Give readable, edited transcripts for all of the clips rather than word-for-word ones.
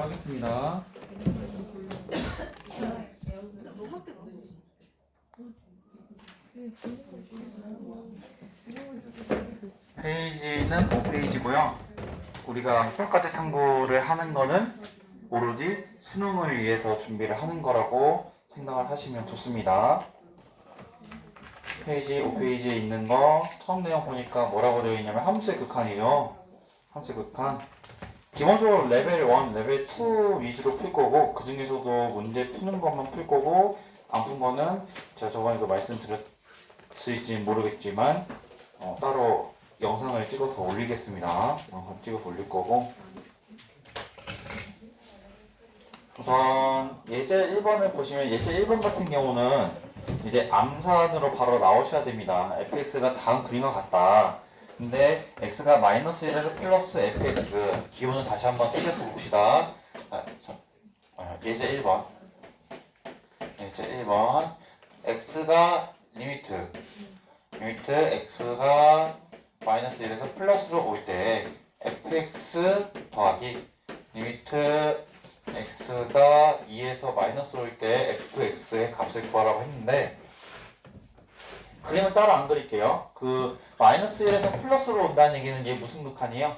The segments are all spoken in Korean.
보도록 하겠습니다. 페이지는 5페이지고요. 우리가 폴까지 탐구를 하는 거는 오로지 수능을 위해서 준비를 하는 거라고 생각을 하시면 좋습니다. 페이지 5페이지에 있는 거 처음 내용 보니까 뭐라고 되어 있냐면 함수의 극한이죠. 함수의 극한. 기본적으로 레벨 1, 레벨 2 위주로 풀 거고, 그 중에서도 문제 푸는 것만 풀 거고, 안 푼 거는 제가 저번에도 말씀드렸을지 모르겠지만 따로 영상을 찍어서 올리겠습니다. 영상 찍어서 올릴 거고, 우선 예제 1번을 보시면 예제 1번 같은 경우는 이제 암산으로 바로 나오셔야 됩니다. fx가 다음 그림과 같다. 근데 x가 마이너스 1에서 플러스 fx, 기호는 다시 한번 쓰면서 봅시다. 예제 1번 x가 리미트 x가 마이너스 1에서 플러스로 올 때 fx 더하기 리미트 x가 2에서 마이너스로 올 때 fx의 값을 구하라고 했는데, 그림을 따로 안 그릴게요. 그 마이너스 1에서 플러스로 온다는 얘기는 얘 무슨 극한이에요?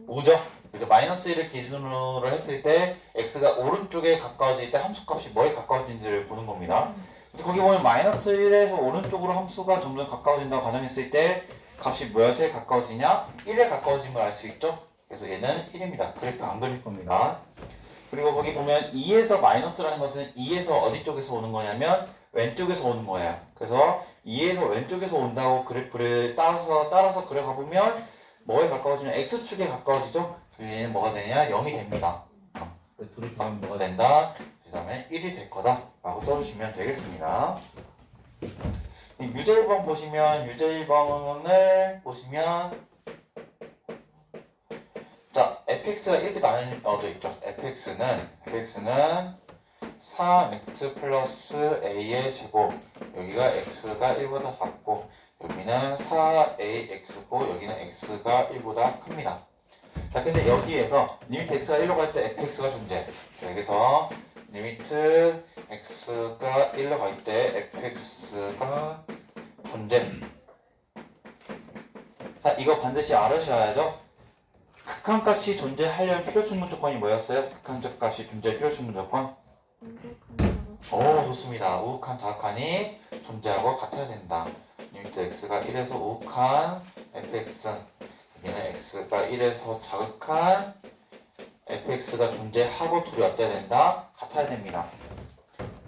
우죠? 그래서 마이너스 1을 기준으로 했을 때 x가 오른쪽에 가까워질 때 함수값이 뭐에 가까워진지를 보는 겁니다. 근데 거기 보면 마이너스 1에서 오른쪽으로 함수가 점점 가까워진다고 가정했을 때 값이 무엇에 가까워지냐? 1에 가까워짐을 알 수 있죠? 그래서 얘는 1입니다. 그래프 안 그릴 겁니다. 그리고 거기 보면 2에서 마이너스라는 것은 2에서 어디 쪽에서 오는 거냐면 왼쪽에서 오는 거예요. 그래서 2에서 왼쪽에서 온다고 그래프를 따라서 그려가 보면 뭐에 가까워지면 x축에 가까워지죠? 얘는 뭐가 되냐? 0이 됩니다. 둘이 더하면 뭐가 된다? 그 다음에 1이 될 거다 라고 써주시면 되겠습니다. 유제 1번 보시면, 유제 1번을 보시면, 자, fx가 이렇게 나눠져 있죠. fx는 3x 플러스 a의 제곱, 여기가 x가 1보다 작고, 여기는 4ax고, 여기는 x가 1보다 큽니다. 자, 근데 여기에서 리미트 x가 1로 갈 때 fx가 존재. 여기서 리미트 x가 1로 갈 때 fx가 존재. 자, 이거 반드시 알으셔야죠. 극한값이 존재하려면 필요충분 조건이 뭐였어요? 극한값이 존재할 필요충분 조건? 오, 좋습니다. 우극한 자극한이 존재하고 같아야 된다. 리미트 x가 1에서 우극한 fx, 여기는 x가 1에서 자극한 fx가 존재하고 둘이 어때야 된다? 같아야 됩니다.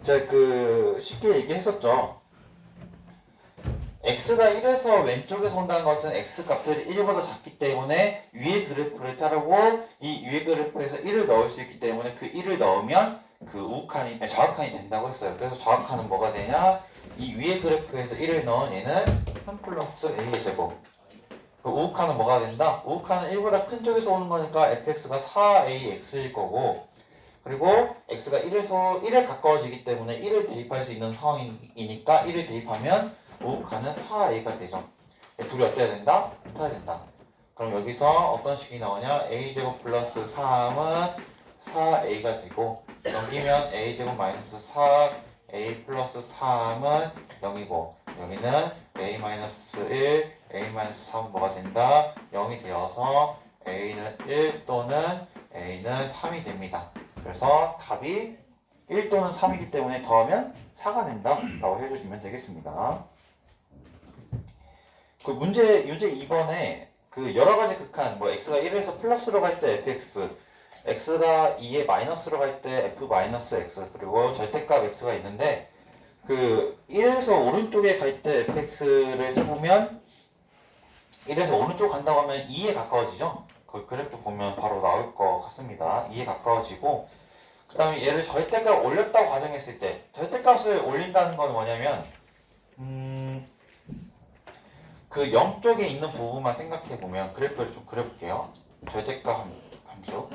제가 쉽게 얘기했었죠. x가 1에서 왼쪽에서 온다는 것은 x값들이 1보다 작기 때문에 위의 그래프를 따르고, 이 위의 그래프에서 1을 넣을 수 있기 때문에 그 1을 넣으면 그 좌극한이 된다고 했어요. 그래서 좌극한은 뭐가 되냐? 이 위의 그래프에서 1을 넣은 얘는 3 플러스 a의 제곱. 우극한은 뭐가 된다? 우극한은 1보다 큰 쪽에서 오는 거니까 fx가 4ax일 거고, 그리고 x가 1에 가까워지기 때문에 1을 대입할 수 있는 상황이니까 1을 대입하면 우극한은 4a가 되죠. 둘이 어때야 된다? 같아야 된다. 그럼 여기서 어떤 식이 나오냐? a제곱 플러스 3은 4a가 되고, 넘기면 a제곱 마이너스 4a 플러스 3은 0이고, 여기는 a 마이너스 1, a 마이너스 3은 뭐가 된다? 0이 되어서 a는 1 또는 a는 3이 됩니다. 그래서 답이 1 또는 3이기 때문에 더하면 4가 된다 라고 해주시면 되겠습니다. 그 유제 2번에 여러가지 극한, x가 1에서 플러스로 갈 때 fx, x가 2에 마이너스로 갈 때 f 마이너스 x, 그리고 절대값 x가 있는데, 1에서 오른쪽에 갈 때 fx를 해보면 1에서 오른쪽 간다고 하면 2에 가까워지죠? 그 그래프 보면 바로 나올 것 같습니다. 2에 가까워지고, 그 다음에 얘를 절대값 올렸다고 가정했을 때, 절대값을 올린다는 건 뭐냐면, 그 0 쪽에 있는 부분만 생각해보면, 그래프를 좀 그려볼게요. 절대값 함수.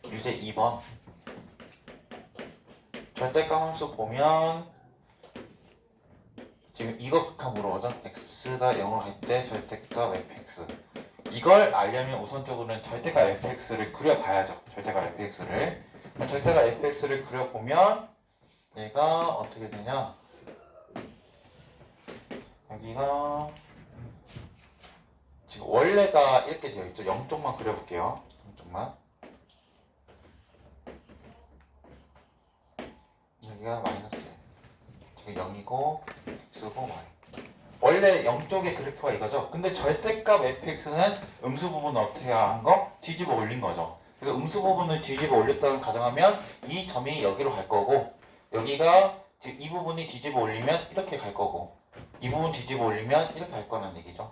유제 2번. 절대값 함수 보면, 지금 이거 극한 물어보죠. x가 0으로 갈 때 절대값 fx. 이걸 알려면 우선적으로는 절대값 fx를 그려봐야죠. 절대값 fx를. 절대값 fx를 그려보면 얘가 어떻게 되냐? 여기가 지금 원래가 이렇게 되어 있죠. 0쪽만 그려볼게요. 0쪽만. 여기가 마이너스. 지금 0이고 x고 y. 원래 0쪽의 그래프가 이거죠. 근데 절대값 fx는 음수 부분을 어떻게 한 거? 뒤집어 올린 거죠. 그래서 음수 부분을 뒤집어 올렸다는 가정하면 이 점이 여기로 갈 거고 여기가 이 부분이 뒤집어 올리면 이렇게 갈 거고 이 부분 뒤집어 올리면 이렇게 갈 거라는 얘기죠.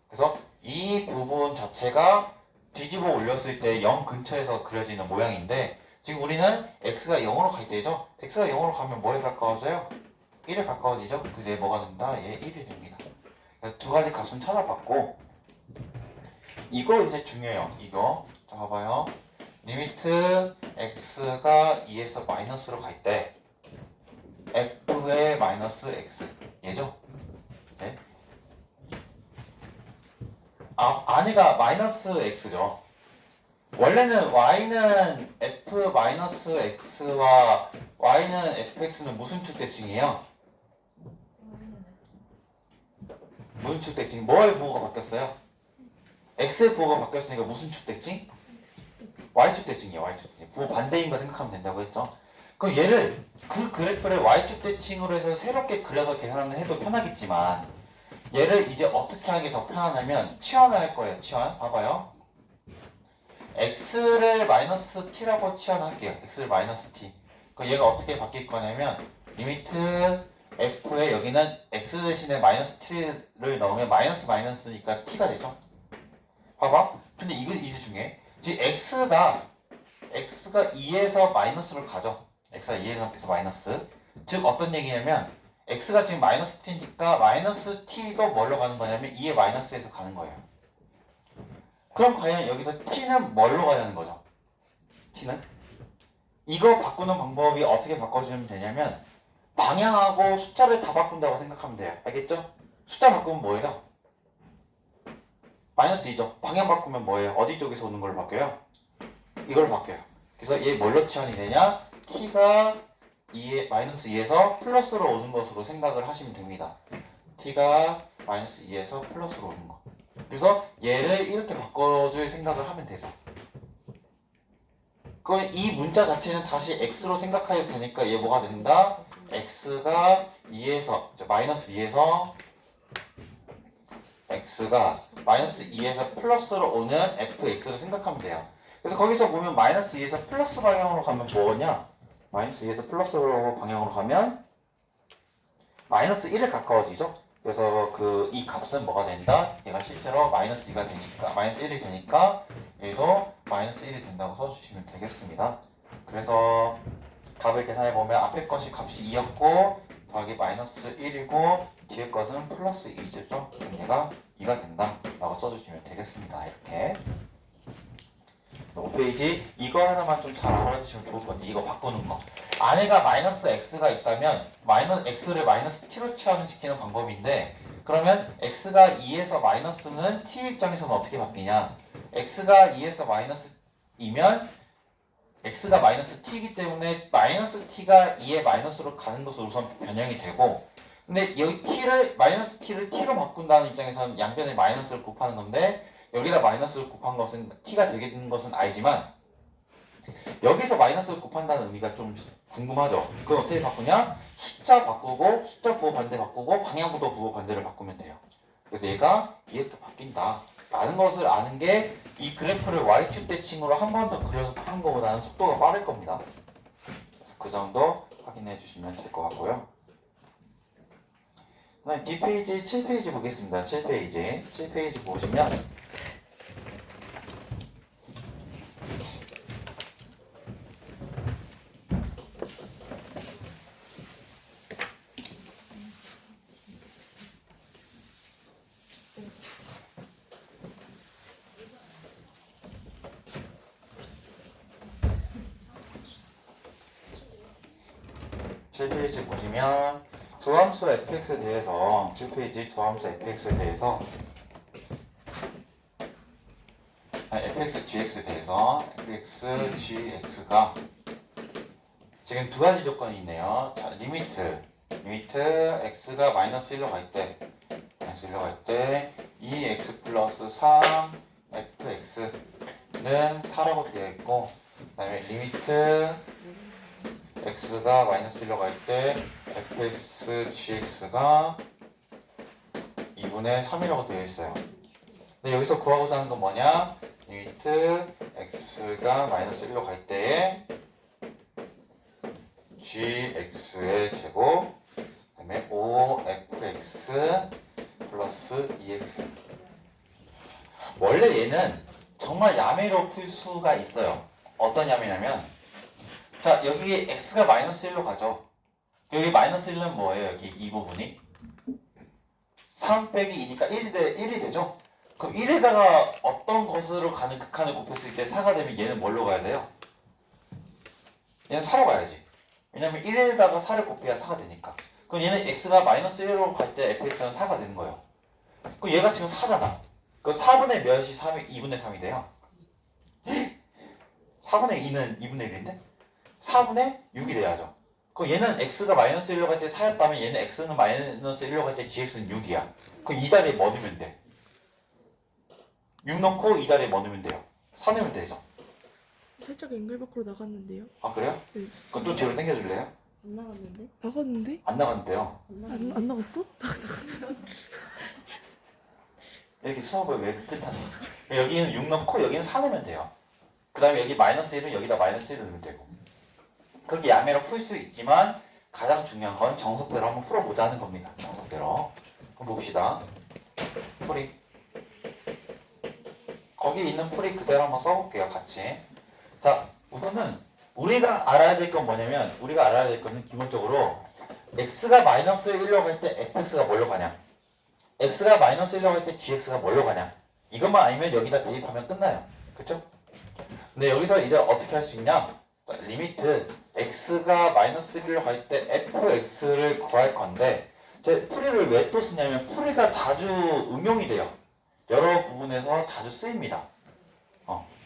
그래서 이 부분 자체가 뒤집어 올렸을 때 0 근처에서 그려지는 모양인데 지금 우리는 x가 0으로 갈 때죠. x가 0으로 가면 뭐에 가까워져요? 1에 가까워지죠. 그게 뭐가 된다? 얘 1이 됩니다. 그래서 두 가지 값은 찾아봤고 이거 이제 중요해요. 이거 자 봐봐요. 리미트 x가 2에서 마이너스로 갈 때 f의 마이너스 x 얘죠? 네? 안에가 마이너스 x죠. 원래는 y는 f 마이너스 x와 y는 fx는 무슨 축대칭이에요? 무슨 축대칭? 뭐의 부호가 바뀌었어요? x의 부호가 바뀌었으니까 무슨 축대칭? y축대칭이에요. y축대칭. 부호 반대인 거 생각하면 된다고 했죠. 그럼 얘를 그 그래프를 y축대칭으로 해서 새롭게 그려서 계산을 해도 편하겠지만 얘를 이제 어떻게 하는 게 더 편하냐면 치환을 할 거예요. 치환. 봐봐요. x를 마이너스 t라고 치환할게요. x를 마이너스 t. 그럼 얘가 어떻게 바뀔 거냐면 리미트 f에 여기는 x 대신에 마이너스 t를 넣으면 마이너스 마이너스니까 t가 되죠. 봐봐. 근데 이거 이제 중요해. 지금 x가 2에서 마이너스를 가죠. x가 2에서 마이너스. 즉 어떤 얘기냐면 x가 지금 마이너스 t니까 마이너스 t도 뭘로 가는 거냐면 2의 마이너스에서 가는 거예요. 그럼 과연 여기서 t는 뭘로 가냐는 거죠. t는 이거 바꾸는 방법이 어떻게 바꿔주면 되냐면 방향하고 숫자를 다 바꾼다고 생각하면 돼요. 알겠죠? 숫자 바꾸면 뭐예요? 마이너스 2죠. 방향 바꾸면 뭐예요? 어디 쪽에서 오는 걸로 바뀌어요? 이걸로 바뀌어요. 그래서 얘 뭘로 치환이 되냐? t가 마이너스 2에서 플러스로 오는 것으로 생각을 하시면 됩니다. t가 마이너스 2에서 플러스로 오는 거. 그래서 얘를 이렇게 바꿔줄 생각을 하면 되죠. 그럼 이 문자 자체는 다시 x로 생각해도 되니까 얘 뭐가 된다? x가 2에서 마이너스 2에서 x가 마이너스 2에서 플러스로 오는 fx를 생각하면 돼요. 그래서 거기서 보면 마이너스 2에서 플러스 방향으로 가면 뭐냐? 마이너스 2에서 플러스로 방향으로 가면 마이너스 1에 가까워지죠. 그래서 이 값은 뭐가 된다? 얘가 실제로 마이너스 2가 되니까 마이너스 1이 되니까 얘도 마이너스 1이 된다고 써주시면 되겠습니다. 그래서 답을 계산해보면 앞에 것이 값이 2였고 더하기 마이너스 1이고 뒤에 것은 플러스 2죠. 그럼 얘가 2가 된다 라고 써주시면 되겠습니다. 이렇게 5페이지 이거 하나만 좀 잘 알아주시면 좋을 것 같아요. 이거 바꾸는 거. 안에가 마이너스 x가 있다면 x를 마이너스 t로 치환시키는 방법인데 그러면 x가 2에서 마이너스는 t 입장에서는 어떻게 바뀌냐? x가 2에서 마이너스이면 x가 마이너스 t이기 때문에 마이너스 t가 2의 마이너스로 가는 것으로 우선 변형이 되고 근데 여기 마이너스 t를 t로 바꾼다는 입장에서는 양변에 마이너스를 곱하는 건데 여기다 마이너스를 곱한 것은 t가 되게 되는 것은 알지만 여기서 마이너스를 곱한다는 의미가 좀 궁금하죠. 그건 어떻게 바꾸냐? 숫자 바꾸고 숫자 부호 반대 바꾸고 방향부도 부호 반대를 바꾸면 돼요. 그래서 얘가 이렇게 바뀐다 라는 것을 아는 게 이 그래프를 y축 대칭으로 한 번 더 그려서 푸는 것보다는 속도가 빠를 겁니다. 그래서 그 정도 확인해 주시면 될 것 같고요. 그다음 뒷페이지 7페이지 보겠습니다. 7페이지 보시면 7페이지 보시면 조함수 fx에 대해서 7페이지 조함수 fx에 대해서 fx gx에 대해서 fx gx가 지금 두 가지 조건이 있네요. 자, 리미트 x가 마이너스 1로 갈 때 2x 플러스 3 fx는 4라고 되어 있고, 그 다음에 리미트 x가 마이너스 1로 갈 때 fx gx가 2분의 3이라고 되어 있어요. 근데 여기서 구하고자 하는 건 뭐냐? 리미트 x가 마이너스 1로 갈 때에 gx의 제곱, 그 다음에 5fx 플러스 2x. 원래 얘는 정말 야매로 풀 수가 있어요. 어떤 야매냐면, 자, 여기 x가 마이너스 1로 가죠. 여기 마이너스 1은 뭐예요? 여기 이 부분이 3 빼기 2니까 1이 되죠? 그럼 1에다가 어떤 것으로 가는 극한을 곱했을 때 4가 되면 얘는 뭘로 가야 돼요? 얘는 4로 가야지. 왜냐면 1에다가 4를 곱해야 4가 되니까. 그럼 얘는 x가 마이너스 1로 갈 때 fx는 4가 되는 거예요. 그럼 얘가 지금 4잖아. 그 4분의 몇이 2분의 3이 돼요? 4분의 2는 2분의 1인데? 4분의 6이 돼야죠. 그럼 얘는 x가 마이너스 1로 갈 때 4였다면 얘는 x는 마이너스 1로 갈 때 gx는 6이야. 그럼 이 자리에 뭐 넣으면 돼? 6 넣고 이 자리에 뭐 넣으면 돼요? 4 넣으면 되죠. 살짝 앵글 밖으로 나갔는데요? 아, 그래요? 네. 그럼 또 뒤로 당겨줄래요? 안 나갔는데? 나갔는데? 안 나갔는데요. 안 나갔어? 이렇게 수업을 왜 끝하니? 여기는 6 넣고 여기는 4 넣으면 돼요. 그 다음에 여기 마이너스 1은 여기다 마이너스 1을 넣으면 되고. 그렇게 야매로 풀 수 있지만 가장 중요한 건 정석대로 한번 풀어보자 하는 겁니다. 정석대로. 한번 봅시다. 풀이. 거기 있는 풀이 그대로 한번 써볼게요. 같이. 자, 우선은 우리가 알아야 될 건 뭐냐면, 우리가 알아야 될 거는 기본적으로 x가 마이너스 1로 갈 때 fx가 뭘로 가냐, x가 마이너스 1로 갈 때 gx가 뭘로 가냐, 이것만 아니면 여기다 대입하면 끝나요. 그쵸? 근데 여기서 이제 어떻게 할 수 있냐? 자, 리미트 x가 마이너스 1로 갈 때 fx를 구할 건데, 제 풀이를 왜 또 쓰냐면 풀이가 자주 응용이 돼요. 여러 부분에서 자주 쓰입니다.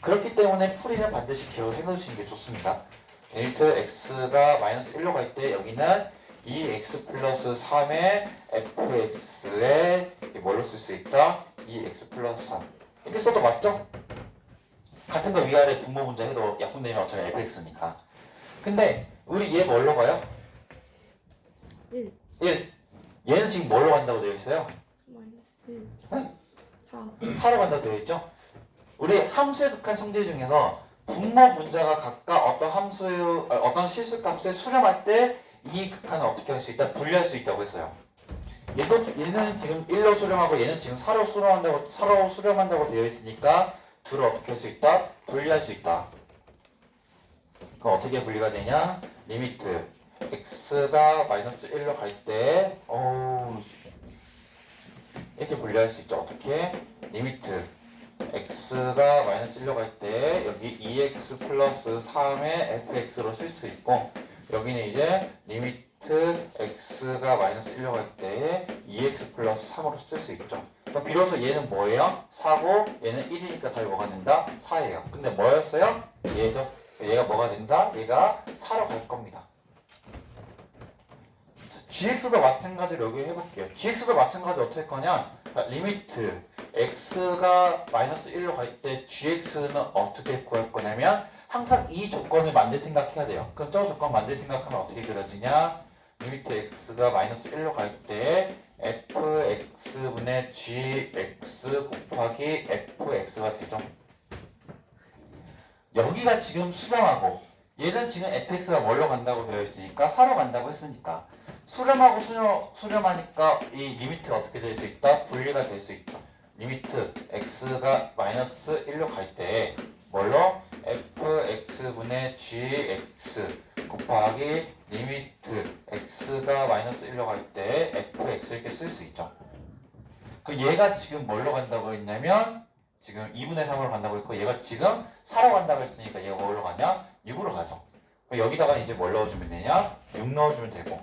그렇기 때문에 풀이는 반드시 기억을 해놓으시는 게 좋습니다. 리미트 x가 마이너스 1로 갈 때 여기는 2x 플러스 3의 fx에 뭘로 쓸 수 있다? 2x 플러스 3 이렇게 써도 맞죠? 같은 거 위아래 분모 문제 해도 약분되면 어차피 fx니까. 근데 우리 얘 뭘로 가요? 1 얘는 지금 뭘로 간다고 되어 있어요? 마이너스 1 4 4로 간다고 되어 있죠? 우리 함수의 극한 성질 중에서 분모 분자가 각각 어떤 실수값에 수렴할 때 이 극한을 어떻게 할 수 있다? 분리할 수 있다고 했어요. 얘는 지금 1로 수렴하고 얘는 지금 4로 수렴한다고 되어 있으니까 둘을 어떻게 할 수 있다? 분리할 수 있다. 그럼 어떻게 분리가 되냐? 리미트 x가 마이너스 1로 갈 때 이렇게 분리할 수 있죠. 어떻게? 리미트 x가 마이너스 1로 갈 때 여기 2x 플러스 3의 fx로 쓸 수 있고, 여기는 이제 리미트 x가 마이너스 1로 갈 때 2x 플러스 3으로 쓸 수 있죠. 그럼 비로소 얘는 뭐예요? 4고 얘는 1이니까 답이 뭐가 된다? 4예요. 근데 뭐였어요? 얘죠. 얘가 뭐가 된다? 얘가 4로 갈 겁니다. gx도 마찬가지로 여기 해볼게요. gx도 마찬가지로 어떻게 할 거냐? 리미트 x가 마이너스 1로 갈 때 gx는 어떻게 구할 거냐면 항상 이 조건을 만들 생각해야 돼요. 그럼 저 조건 만들 생각하면 어떻게 그려지냐? 리미트 x가 마이너스 1로 갈 때 fx분의 gx 곱하기 fx가 되죠. 여기가 지금 수렴하고 얘는 지금 fx가 뭘로 간다고 되어 있으니까 4로 간다고 했으니까 수렴하고 수렴하니까 이 리미트가 어떻게 될 수 있다? 분리가 될 수 있죠. 리미트 x가 마이너스 1로 갈 때 뭘로? fx분의 gx 곱하기 리미트 x가 마이너스 1로 갈 때 fx 이렇게 쓸 수 있죠. 그 얘가 지금 뭘로 간다고 했냐면 지금 2분의 3으로 간다고 했고, 얘가 지금 4로 간다고 했으니까 얘가 뭘로 가냐? 6으로 가죠. 여기다가 이제 뭘 넣어주면 되냐? 6 넣어주면 되고,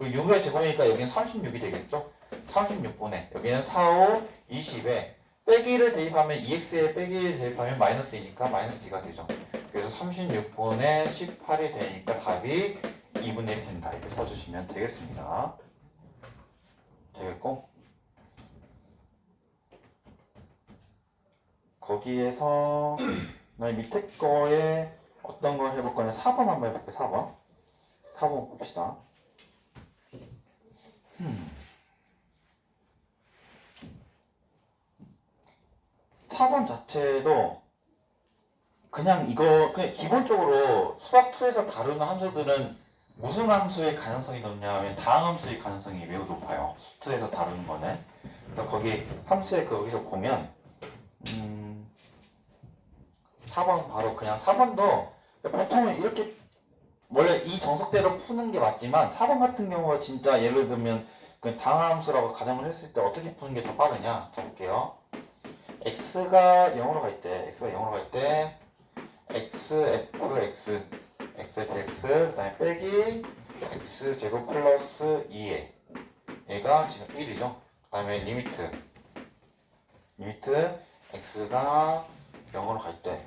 그 6의 제곱이니까 여기는 36이 되겠죠? 36분의 여기는 4, 5, 20에 빼기를 대입하면 2x에 빼기를 대입하면 마이너스 2니까 마이너스 d가 되죠. 그래서 36분의 18이 되니까 답이 2분의 1이 된다. 이렇게 써주시면 되겠습니다. 되겠고 거기에서 나 밑에 거에 어떤 걸 해볼 거냐 4번 한번 해볼게. 4번 봅시다. 4번 자체도 그냥 이거 그냥 기본적으로 수학 2에서 다루는 함수들은 무슨 함수의 가능성이 높냐면 다항함수의 가능성이 매우 높아요. 수 2에서 다루는 거는. 그래서 거기 함수에 거기서 보면 4번 바로 그냥 4번도 보통은 이렇게 원래 이 정석대로 푸는 게 맞지만 4번 같은 경우가 진짜 예를 들면 그 다항함수라고 가정을 했을 때 어떻게 푸는 게 더 빠르냐 볼게요. x가 0으로 갈 때 xfx xfx 그 다음에 빼기 x제곱 플러스 2에 얘가 지금 1이죠. 그 다음에 리미트 x가 0으로 갈 때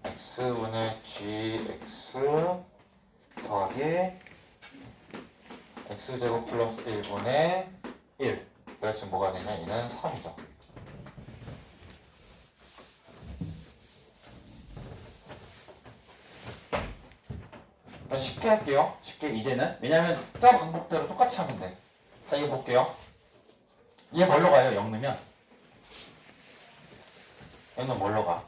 x분의 gx 더하기 x제곱 플러스 1분의 1 그래서 지금 뭐가 되냐 얘는 3이죠. 쉽게 할게요. 쉽게 이제는 왜냐면 저 방법대로 똑같이 하면 돼. 자 이거 볼게요. 얘 뭘로 가요? 0 넣으면 얘는 뭘로 가?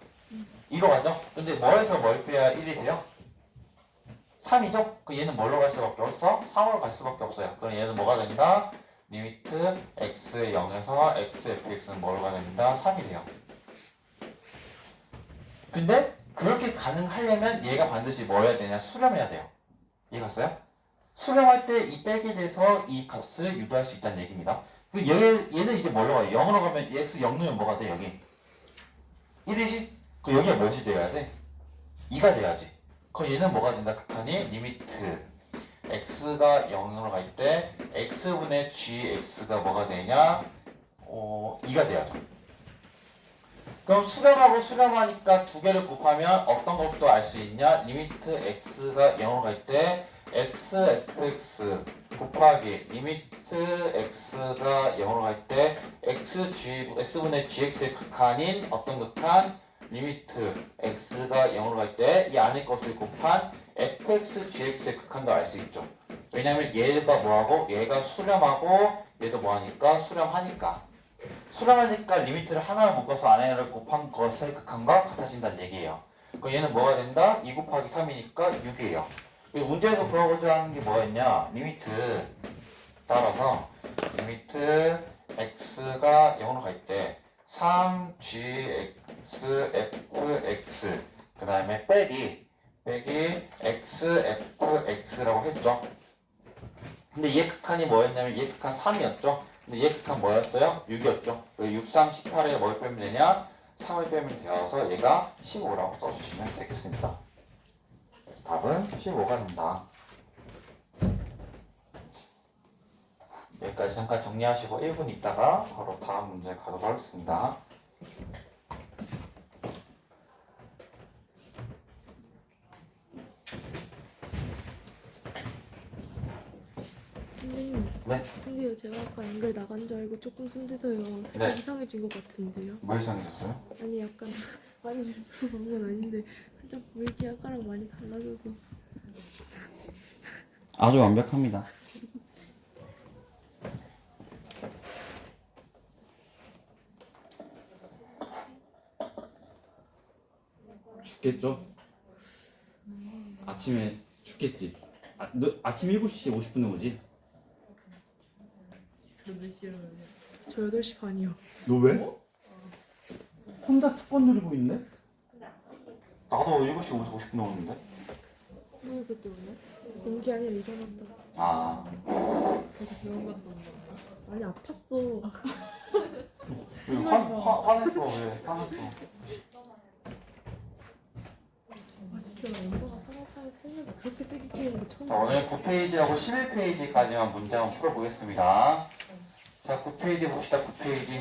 2로 가죠? 근데 뭐에서 뭘 빼야 1이 돼요? 3이죠? 그 얘는 뭘로 갈 수밖에 없어? 3으로 갈 수밖에 없어요. 그럼 얘는 뭐가 된다? 리미트 x의 0에서 xfx는 뭘로 가야 됩니다? 3이 돼요. 근데 그렇게 가능하려면 얘가 반드시 뭐 해야 되냐? 수렴해야 돼요. 이해갔어요? 수렴할 때 이 빼게 돼서 이 값을 유도할 수 있다는 얘기입니다. 얘는 이제 뭘로 가요? 0으로 가면 x 0 넣으면 뭐가 돼? 여기 1이지? 그 여기가 몇이 돼야 돼? 2가 돼야지. 그럼 얘는 뭐가 된다? 극한이 리미트 x가 0으로 갈 때 x분의 gx가 뭐가 되냐? 2가 돼야죠. 그럼 수렴하고 수렴하니까 두 개를 곱하면 어떤 것도 알 수 있냐? 리미트 x가 0으로 갈 때 xfx 곱하기 리미트 x가 0으로 갈 때 x분의 gx의 극한인 어떤 극한? 리미트 x가 0으로 갈 때 이 안에 것을 곱한 fx gx의 극한도 알 수 있죠. 왜냐면 얘가 뭐하고 얘가 수렴하고 얘도 뭐하니까 수렴하니까 리미트를 하나를 묶어서 안에를 곱한 것의 극한과 같아진다는 얘기예요. 그럼 얘는 뭐가 된다? 2 곱하기 3이니까 6이에요. 문제에서 구하고자 하는 게 뭐가 있냐? 리미트 따라서 리미트 x가 0으로 갈 때 3gxfx 그 다음에 빼기 xfx라고 했죠. 근데 얘 극한이 뭐였냐면 얘 극한 3이었죠. 근데 얘 극한 뭐였어요? 6이었죠. 6, 3, 18에 뭘 빼면 되냐? 3을 빼면 되어서 얘가 15라고 써주시면 되겠습니다. 답은 15가 된다. 여기까지 잠깐 정리하시고 1분 있다가 바로 다음 문제 가도록 하겠습니다. 선생님. 네. 근데요 제가 아까 연결 나간 줄 알고 조금 손대서요. 네. 이상해진 것 같은데요. 뭐 이상해졌어요? 아니 약간 많이 일부러 그런 건 아닌데 살짝 보이기 아까랑 많이 달라져서. 아주 완벽합니다. 죽겠죠? 아침에 죽겠지. 너 아침 7시 50분에 오지? 몇 시로 오냐? 저 8시 반이요. 너 왜? 혼자 특권 누리고 있네? 나도 7시 50분에 오는데. 왜 그때 오냐? 공기 아니라 일어났다. 아, 그래서 병원 갔다 온 거야? 많이 아팠어. 왜 화냈어? 왜 화냈어? 아 진짜 나 엄마가 사과파에 살면서 그렇게 세게 이런 거 처음 자, 오늘 9페이지하고 11페이지까지만 문제 한번 풀어보겠습니다. 자, 9페이지 봅시다. 9페이지.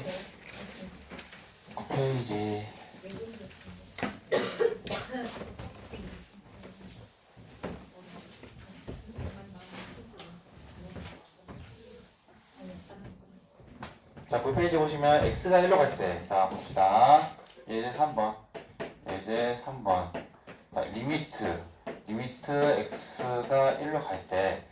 9페이지. 자, 9페이지 보시면 x가 1로 갈 때, 자, 봅시다. 예제 3번. 예제 3번. 자, 리미트 x가 1로 갈 때,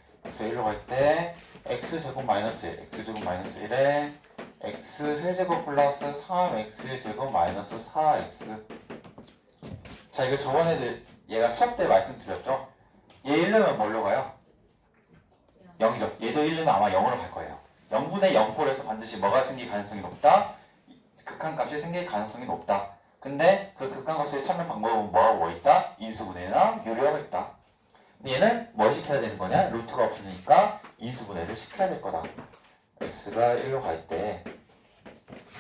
x제곱 마이너스 1, x제곱 마이너스 1에 x 세제곱 플러스 3x제곱 마이너스 4x. 자, 이거 저번에 얘가 수업 때 말씀드렸죠? 얘 1르면 뭘로 가요? 0이죠. 얘도 1르면 아마 0으로 갈 거예요. 0분의 0꼴에서 반드시 뭐가 생길 가능성이 높다? 극한값이 생길 가능성이 높다. 근데 그 극한값을 찾는 방법은 뭐하고 있다? 인수분해나 유리화가 있다. 근데 얘는 뭘 시켜야 되는 거냐? 루트가 없으니까 인수분해를 시켜야 될 거다. x가 1로 갈 때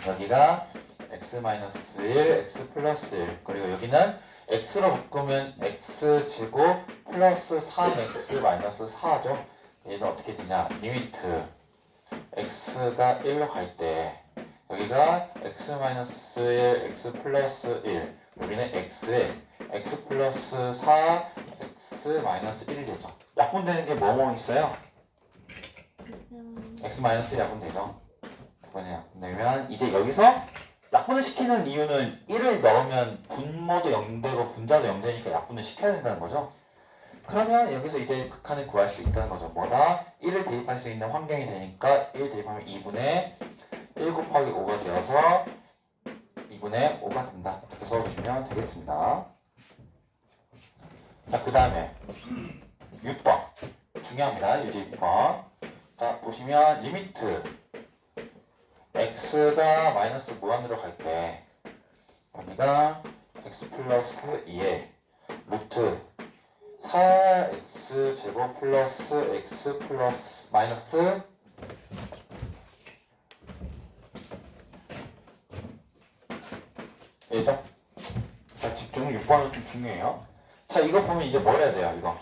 여기가 x-1, x 플러스 1 그리고 여기는 x로 바꾸면 x제곱 플러스 3x 마이너스 4죠. 얘는 어떻게 되냐? 리미트 x가 1로 갈 때 여기가 x-1, x 플러스 1 여기는 x에 x 플러스 4, x 마이너스 1이 되죠. 약분되는 게 뭐뭐 있어요? x-1 약분되죠. 그러면 이제 여기서 약분을 시키는 이유는 1을 넣으면 분모도 0되고 분자도 0되니까 약분을 시켜야 된다는 거죠. 그러면 여기서 이제 극한을 구할 수 있다는 거죠. 뭐다? 1을 대입할 수 있는 환경이 되니까 1 대입하면 2분의 1 곱하기 5가 되어서 2분의 5가 된다. 이렇게 써주시면 되겠습니다. 자, 그 다음에 6번 중요합니다. 유제 6번. 자, 보시면 리미트 x가 마이너스 무한으로 갈 때 여기가 x 플러스 2에 루트 4x 제곱 플러스 x 플러스 마이너스 예죠? 자, 집중 6번은 좀 중요해요. 자, 이거 보면 이제 뭐 해야 돼요? 이거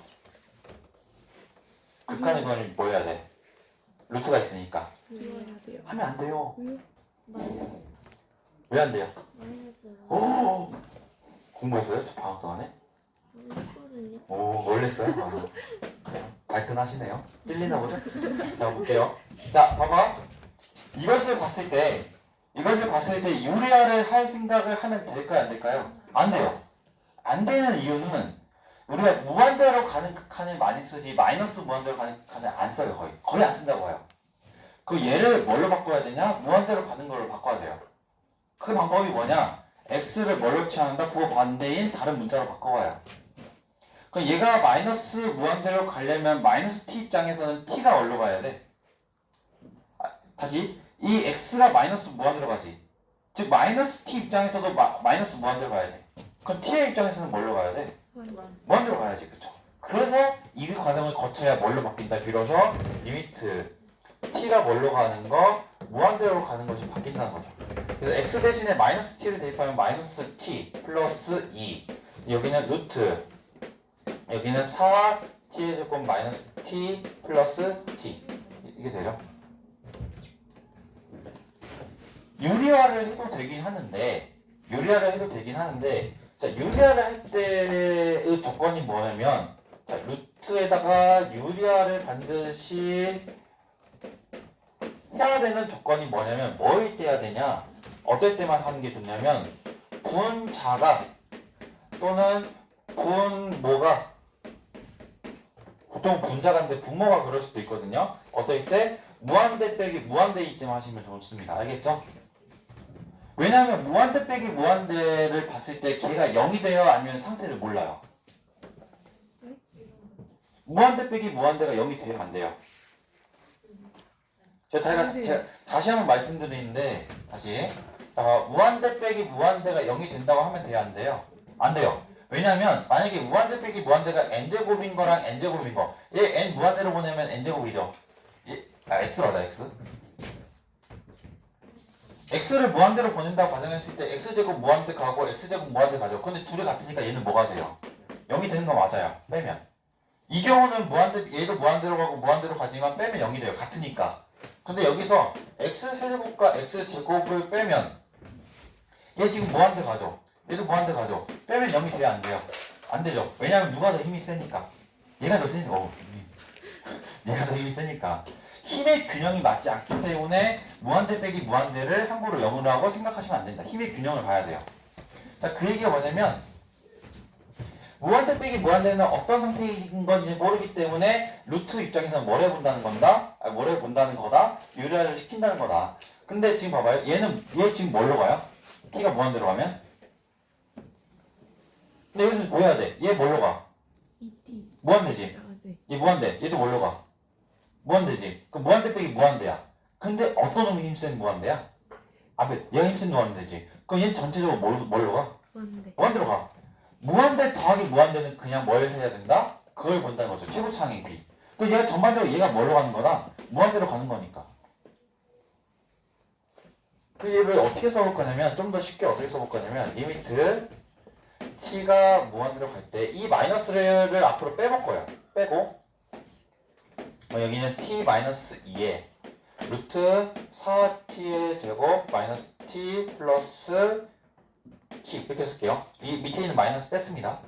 극한의 거는 뭐 해야 돼? 루트가 있으니까 이해해야 돼요. 하면 안 돼요. 마이너스 왜 안 돼요? 마이너스 오! 공부했어요? 저 방학 동안에? 했거든요. 오, 원래 했어요? 아, 그래요? 발끈하시네요. 찔리나 보죠? 자, 볼게요. 자, 봐봐. 이것을 봤을 때 유리화를 할 생각을 하면 될까요? 안 될까요? 안 돼요. 안 되는 이유는 우리가 무한대로 가는 극한을 많이 쓰지 마이너스 무한대로 가는 극한을 안 써요. 거의 안 쓴다고 해요. 그 얘를 뭘로 바꿔야 되냐? 무한대로 가는 걸로 바꿔야 돼요. 그 방법이 뭐냐? x를 뭘로 취한다? 그거 반대인 다른 문자로 바꿔봐요. 그럼 얘가 마이너스 무한대로 가려면 마이너스 t 입장에서는 t가 어디로 가야 돼? 다시 이 x가 마이너스 무한대로 가지. 즉 마이너스 t 입장에서도 마이너스 무한대로 가야 돼. 그럼 t의 입장에서는 뭘로 가야 돼? 무한대로 가야지. 그쵸? 그래서 이 과정을 거쳐야 뭘로 바뀐다? 비로소 리미트 t가 뭘로 가는 거? 무한대로 가는 것이 바뀐다는 거죠. 그래서 x 대신에 마이너스 t를 대입하면 마이너스 t 플러스 2 여기는 루트 여기는 4 t의 제곱 마이너스 t 플러스 t 이게 되죠. 유리화를 해도 되긴 하는데 자, 유리화를 할 때의 조건이 뭐냐면 자, 루트에다가 유리화를 반드시 해야 되는 조건이 뭐냐면 뭐일 때 해야 되냐? 어떨 때만 하는 게 좋냐면 분자가 또는 분모가 보통 분자가인데 분모가 그럴 수도 있거든요. 어떨 때? 무한대 빼기 무한대일 때만 하시면 좋습니다. 알겠죠? 왜냐하면 무한대 빼기 무한대를 봤을 때 걔가 0이 돼요? 아니면 상태를 몰라요? 무한대 빼기 무한대가 0이 돼요? 안 돼요? 제가 다시 한번 말씀드리는데 다시 무한대 빼기 무한대가 0이 된다고 하면 돼요? 안 돼요? 안 돼요. 왜냐면 만약에 무한대 빼기 무한대가 n제곱인 거랑 n제곱인 거 얘 n 무한대로 보내면 n제곱이죠. x로다 x x를 무한대로 보낸다고 가정했을 때 x제곱 무한대 가고 x제곱 무한대 가죠. 근데 둘이 같으니까 얘는 뭐가 돼요? 0이 되는 거 맞아요. 빼면 이 경우는 무한대, 얘도 무한대로 가고 무한대로 가지만 빼면 0이 돼요. 같으니까. 근데 여기서 x세제곱과 x제곱을 빼면 얘 지금 무한대 가죠. 얘도 무한대 가죠. 빼면 0이 돼야 안 돼요. 안 되죠. 왜냐면 누가 더 힘이 세니까. 얘가 더 세니까. 얘가 더 힘이 세니까. 힘의 균형이 맞지 않기 때문에 무한대 빼기 무한대를 함부로 0으로 하고 생각하시면 안 된다. 힘의 균형을 봐야 돼요. 자, 그 얘기가 뭐냐면 무한대 빼기 무한대는 어떤 상태인 건지 모르기 때문에 루트 입장에서는 뭘 해본다는 건다? 뭘 해본다는 거다? 유리화를 시킨다는 거다. 근데 지금 봐봐요. 얘 지금 뭘로 가요? t가 무한대로 가면? 근데 여기서 뭐 해야 돼? 얘 뭘로 가? ET. 무한대지? 아, 네. 얘 무한대. 얘도 뭘로 가? 무한대지? 그럼 무한대 빼기 무한대야. 근데 어떤 놈이 힘센 무한대야? 얘가 힘센 무한대지. 그럼 얘 전체적으로 뭘로 가? 맞는데. 무한대로 가. 무한대 더하기 무한대는 그냥 뭘 해야 된다? 그걸 본다는 거죠. 최고차항의 비. 그럼 얘가 전반적으로 얘가 뭘로 가는 거다? 무한대로 가는 거니까. 그 얘를 어떻게 써볼 거냐면 좀 더 쉽게 어떻게 써볼 거냐면 리미트 t가 무한대로 갈 때 이 마이너스를 앞으로 빼볼 거예요. 빼고 여기는 t-2에 루트 4t의 제곱 마이너스 t 플러스 t 이렇게 쓸게요. 이 밑에 있는 마이너스 뺐습니다.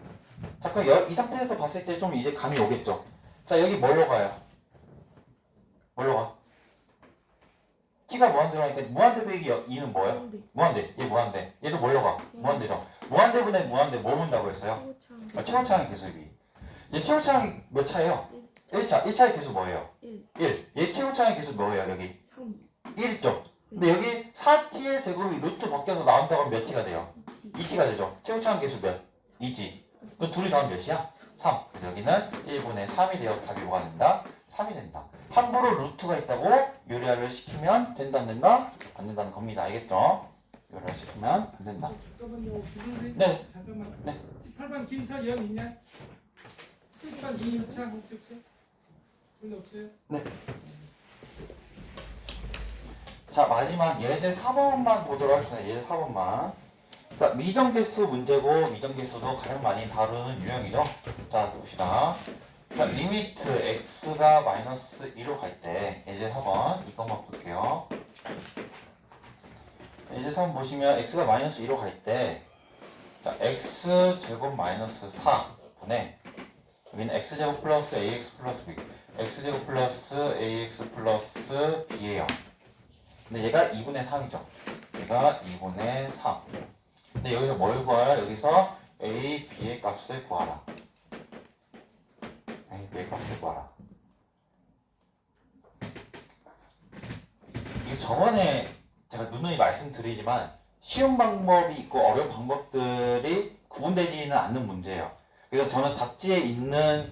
자, 그럼 이 상태에서 봤을 때 좀 이제 감이 오겠죠. 자, 여기 뭘로 가요? 뭘로 가? t가 무한대로 하니까 무한대 빼기 2는 뭐예요? 무한대. 무한대. 얘 무한대. 얘도 뭘로 가? 무한대죠. 무한대분의 무한대 뭐 본다고 했어요? 최고차항. 최고차항의 개수비. 얘 최고차항이 몇 차예요? 1차. 1차의 개수 뭐예요? 1. 1. 얘 최고차항의 개수 뭐예요? 여기 3. 1있죠. 근데 여기 4t의 제곱이 루트 벗겨서 나온다고 하면 몇 t가 돼요? 2t가 되죠. 최고차항 개수 몇? 2t. 그럼 둘이 더하면 몇이야? 3. 그래서 여기는 1분의 3이 되어서 답이 뭐가 된다? 3이 된다. 함부로 루트가 있다고 유리화를 시키면 된다 안 된다? 안 된다는 겁니다. 알겠죠? 유리화 시키면 안 된다. 잠깐만요. 선생님. 네. 잠깐만. 네. 8번 김서영 있냐? 7번 이유찬 혹시 없어요? 별로 없어요? 자, 마지막 예제 4번만 보도록 하겠습니다. 예제 4번만. 자, 미정계수 문제고 미정계수도 가장 많이 다루는 유형이죠. 자, 봅시다. 자, 리미트 x가 마이너스 2로 갈 때 예제 4번 이것만 볼게요. 예제 3번 보시면 x가 마이너스 2로 갈 때 자, x제곱 마이너스 4분의 여기는 x제곱 플러스 ax 플러스 b x제곱 플러스 ax 플러스 b예요. 근데 얘가 2분의 3이죠. 얘가 2분의 3. 근데 여기서 뭘 구하라? 여기서 a, b의 값을 구하라. a, b의 값을 구하라. 이게 저번에 제가 누누이 말씀드리지만 쉬운 방법이 있고 어려운 방법들이 구분되지는 않는 문제예요. 그래서 저는 답지에 있는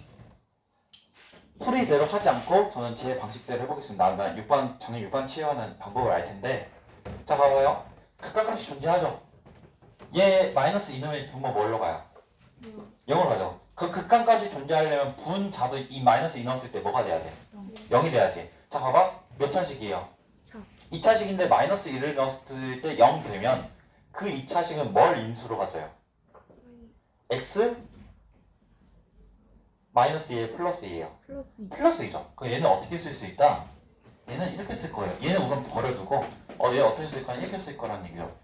풀이대로 하지 않고 저는 제 방식대로 해보겠습니다. 저는 6반 치유하는 방법을 알 텐데 자, 봐봐요. 극각값이 존재하죠. 얘 마이너스 2넣으면 분모 뭘로 가요? 0으로 가죠. 그 극각값이 존재하려면 분자도 이 마이너스 2 넣었을 때 뭐가 돼야 돼? 0이 돼야지. 자, 봐봐. 몇 차식이에요? 2차식인데 마이너스 1을 넣었을 때 0 되면 그 2차식은 뭘 인수로 가져요? x 마이너스 2에 플러스 2예요. 플러스 2. 플러스 2죠. 그럼 얘는 어떻게 쓸 수 있다? 얘는 이렇게 쓸 거예요. 얘는 우선 버려두고 얘 어떻게 쓸 거냐? 이렇게 쓸 거라는 얘기죠.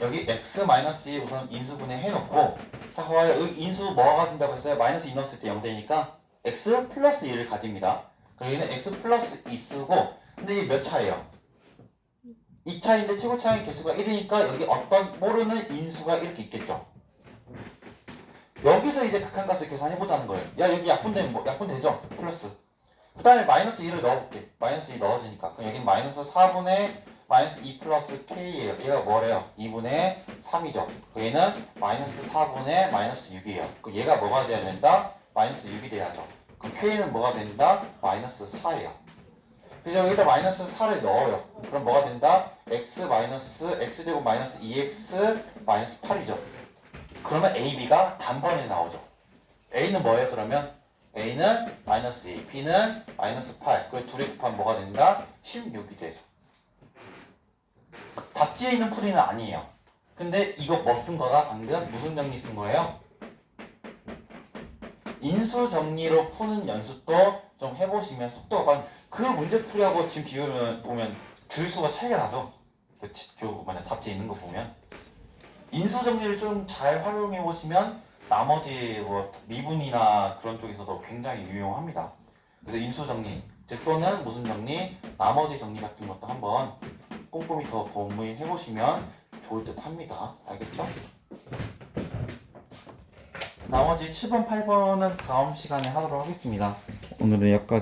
여기 x-2 우선 인수분해 해놓고 자, 봐봐요. 여기 인수 뭐가 가진다고 했어요? 마이너스 2 넣었을 때 0 되니까 x 플러스 2를 가집니다. 그럼 여기는 x 플러스 2 쓰고 근데 이게 몇 차예요? 2차인데 최고차의 개수가 1이니까 여기 어떤 모르는 인수가 이렇게 있겠죠. 여기서 이제 극한값을 계산해보자는 거예요. 야, 여기 약분되면 약분되죠? 플러스. 그 다음에 마이너스 2을 넣어볼게. 마이너스 2 넣어지니까. 그럼 여기는 마이너스 4분의 마이너스 2 플러스 k예요. 얘가 뭐래요? 2분의 3이죠. 얘는 마이너스 4분의 마이너스 6이에요. 그럼 얘가 뭐가 돼야 된다? 마이너스 6이 돼야죠. 그럼 k는 뭐가 된다? 마이너스 4예요. 그래서 여기다 마이너스 4를 넣어요. 그럼 뭐가 된다? x 마이너스 x제곱 마이너스 2x 마이너스 8이죠. 그러면 a, b가 단번에 나오죠. a는 뭐예요? 그러면 a는 마이너스 2, b는 마이너스 8. 그 둘이 곱하면 뭐가 된다? 16이 되죠. 답지에 있는 풀이는 아니에요. 근데 이거 뭐 쓴 거다? 방금 무슨 정리 쓴 거예요? 인수 정리로 푸는 연습도 좀 해보시면 속도가 그 문제 풀이하고 지금 비교를 보면 주수가 차이가 나죠. 그 만약 답지에 있는 거 보면 인수 정리를 좀 잘 활용해 보시면 나머지 뭐 미분이나 그런 쪽에서도 굉장히 유용합니다. 그래서 인수 정리 즉 또는 무슨 정리, 나머지 정리 같은 것도 한번 꼼꼼히 더 고민해 보시면 좋을 듯 합니다. 알겠죠? 나머지 7번, 8번은 다음 시간에 하도록 하겠습니다. 오늘은 여기까지.